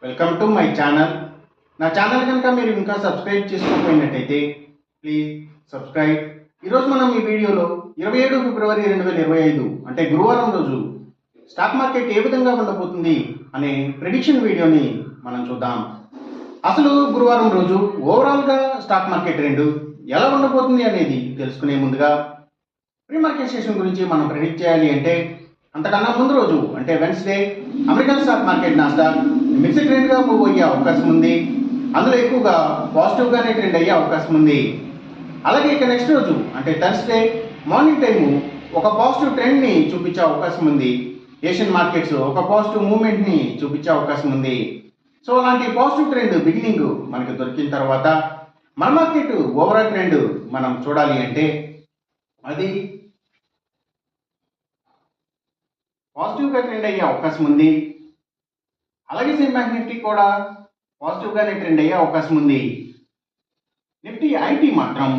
Welcome to my channel. నా channel కనుక మీరు ఇంకా సబ్స్క్రైబ్ చేసుకోకపోయినట్టయితే ప్లీజ్ సబ్స్క్రైబ్. ఈరోజు మనం ఈ వీడియోలో 27 ఫిబ్రవరి 2025 అంటే గురువారం రోజు స్టాక్ మార్కెట్ ఏ విధంగా ఉండబోతుంది అనే ప్రిడిక్షన్ వీడియోని మనం చూద్దాం. అసలు గురువారం రోజు ఓవరాల్గా స్టాక్ మార్కెట్ ట్రెండ్ ఎలా ఉండబోతుంది అనేది తెలుసుకునే ముందుగా ప్రీ మార్కెట్ సెషన్ గురించి మనం ప్రిడిక్ట్ చేయాలి అంటే అంతకన్నా ముందు రోజు అంటే Wednesday American stock market Nasdaq mixed ట్రెండ్గా మూవ్ అయ్యే అవకాశం ఉంది. అందులో ఎక్కువగా పాజిటివ్గానే ట్రెండ్ అయ్యే అవకాశం ఉంది. అలాగే ఇక నెక్స్ట్ రోజు అంటే థర్స్డే మార్నింగ్ టైము ఒక పాజిటివ్ ట్రెండ్ని చూపించే అవకాశం ఉంది. ఏషియన్ మార్కెట్స్ ఒక పాజిటివ్ మూవ్మెంట్ని చూపించే అవకాశం ఉంది. సో అలాంటి పాజిటివ్ ట్రెండ్ బిగినింగ్ మనకి దొరికిన తర్వాత మన మార్కెట్ ఓవరాల్ ట్రెండ్ మనం చూడాలి అంటే అది పాజిటివ్గా ట్రెండ్ అయ్యే అవకాశం ఉంది. అలాగే సేమ్ బ్యాంక్ నిఫ్టీ కూడా పాజిటివ్గానే ట్రెండ్ అయ్యే అవకాశం ఉంది. నిఫ్టీ ఐటీ మాత్రం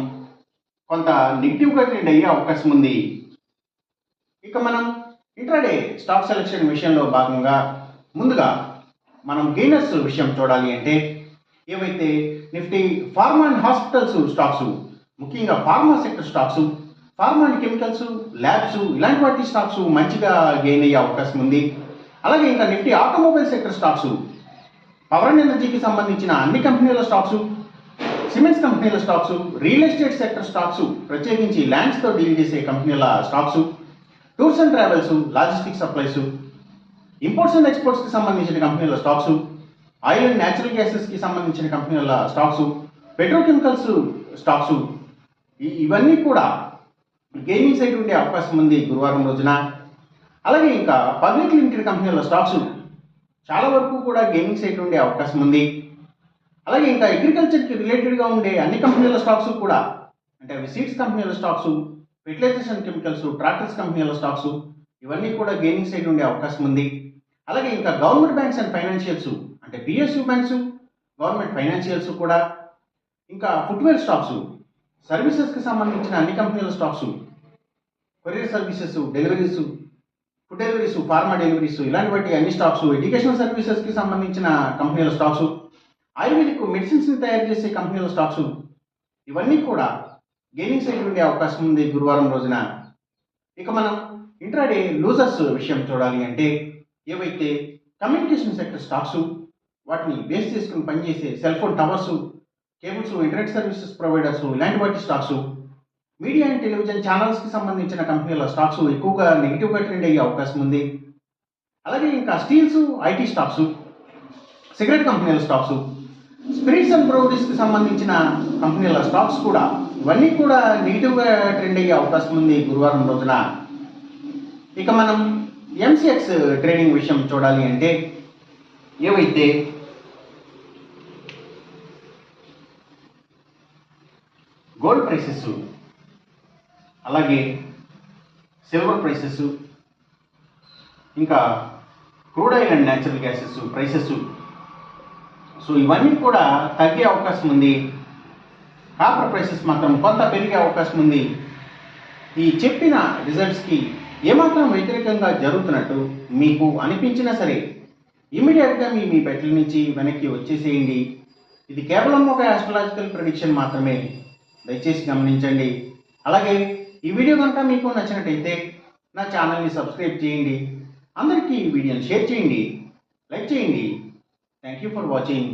కొంత నెగిటివ్గా ట్రెండ్ అయ్యే అవకాశం ఉంది. ఇక మనం ఇంట్రాడే స్టాక్ సెలెక్షన్ విషయంలో భాగంగా ముందుగా మనం గెయినర్స్ విషయం చూడాలి అంటే ఏవైతే Nifty pharma and hospitals stocks, ముఖ్యంగా pharma sector stocks, pharma and chemicals, labs ఇలాంటి వాటి స్టాక్స్ మంచిగా గెయిన్ అయ్యే అవకాశం ఉంది. అలాగే ఇంకా Nifty automobile sector stocks, power and ఎనర్జీకి సంబంధించిన అన్ని కంపెనీల స్టాక్స్, సిమెంట్స్ కంపెనీల stocks, real estate sector stocks ప్రత్యేకించి ల్యాండ్స్తో డీల్ చేసే కంపెనీల stocks, tours and travels, logistic supplies, imports and ఎక్స్పోర్ట్స్కి సంబంధించిన కంపెనీల స్టాక్స్, ఆయిల్ అండ్ న్యాచురల్ గ్యాసెస్కి సంబంధించిన కంపెనీల స్టాక్స్, పెట్రోకెమికల్స్ స్టాక్స్ ఇవన్నీ కూడా గెయినింగ్ సైడ్ ఉండే అవకాశం ఉంది గురువారం రోజున. అలాగే ఇంకా పబ్లిక్ లిమిటెడ్ కంపెనీల స్టాక్స్ చాలా వరకు కూడా గెయినింగ్ సైడ్ ఉండే అవకాశం ఉంది. అలాగే ఇంకా అగ్రికల్చర్కి రిలేటెడ్గా ఉండే అన్ని కంపెనీల స్టాక్స్ కూడా అంటే అవి సీడ్స్ కంపెనీల స్టాక్స్, ఫెర్టిలైజేషన్ కెమికల్స్, ట్రాక్టర్స్ కంపెనీల స్టాక్స్ ఇవన్నీ కూడా గెయినింగ్ సైడ్ ఉండే అవకాశం ఉంది. అలాగే ఇంకా గవర్నమెంట్ బ్యాంక్స్ అండ్ ఫైనాన్షియల్స్ అంటే పిఎస్యూ బ్యాంక్స్, గవర్నమెంట్ ఫైనాన్షియల్స్ కూడా, ఇంకా ఫుట్వేర్ స్టాక్స్, సర్వీసెస్కి సంబంధించిన అన్ని కంపెనీల stocks, courier services, deliveries, food deliveries, pharma deliveries ఇలాంటి వాటి అన్ని స్టాక్స్, ఎడ్యుకేషనల్ సర్వీసెస్కి సంబంధించిన కంపెనీల స్టాక్స్, ఆయుర్వేదిక్ మెడిసిన్స్ని తయారు చేసే కంపెనీల స్టాక్స్ ఇవన్నీ కూడా గెయినింగ్ సైడ్ ఉండే అవకాశం ఉంది గురువారం రోజున. ఇక మనం ఇంట్రాడే లూజర్స్ విషయం చూడాలి అంటే ఏవైతే కమ్యూనికేషన్ సెక్టర్ స్టాక్స్, వాటిని బేస్ చేసుకుని పనిచేసే cell phone towers, cables, internet services providers ఇలాంటి వాటి స్టాక్స్, మీడియా అండ్ టెలివిజన్ ఛానల్స్కి సంబంధించిన కంపెనీల స్టాక్స్ ఎక్కువగా నెగిటివ్గా ట్రెండ్ అయ్యే అవకాశం ఉంది. అలాగే ఇంకా స్టీల్స్, ఐటీ స్టాక్స్, సిగరెట్ కంపెనీల స్టాక్స్, స్పిరిట్స్ అండ్ బ్రూవరీస్కి సంబంధించిన కంపెనీల స్టాక్స్ కూడా ఇవన్నీ కూడా నెగిటివ్గా ట్రెండ్ అయ్యే అవకాశం ఉంది గురువారం రోజున. ఇక మనం ఎంసీఎక్స్ ట్రేడింగ్ విషయం చూడాలి అంటే ఏవైతే గోల్డ్ ప్రైసెస్, అలాగే సిల్వర్ ప్రైసెస్, ఇంకా crude oil and natural gases prices so ఇవన్నీ కూడా తగ్గే అవకాశం ఉంది. కాపర్ ప్రైసెస్ మాత్రం కొంత పెరిగే అవకాశం ఉంది. ఈ చెప్పిన రిజల్ట్స్కి ఏమాత్రం వ్యతిరేకంగా జరుగుతున్నట్టు మీకు అనిపించినా సరే ఇమీడియట్గా మీ బెట్ల నుంచి వెనక్కి వచ్చేసేయండి. ఇది కేవలం ఒక ఆస్ట్రాలజికల్ ప్రెడిక్షన్ మాత్రమే, దయచేసి గమనించండి. అలాగే ఈ వీడియో కనుక మీకు నచ్చినట్టయితే నా ఛానల్ని సబ్స్క్రైబ్ చేయండి. అందరికీ ఈ వీడియోని షేర్ చేయండి, లైక్ చేయండి. Thank you for watching.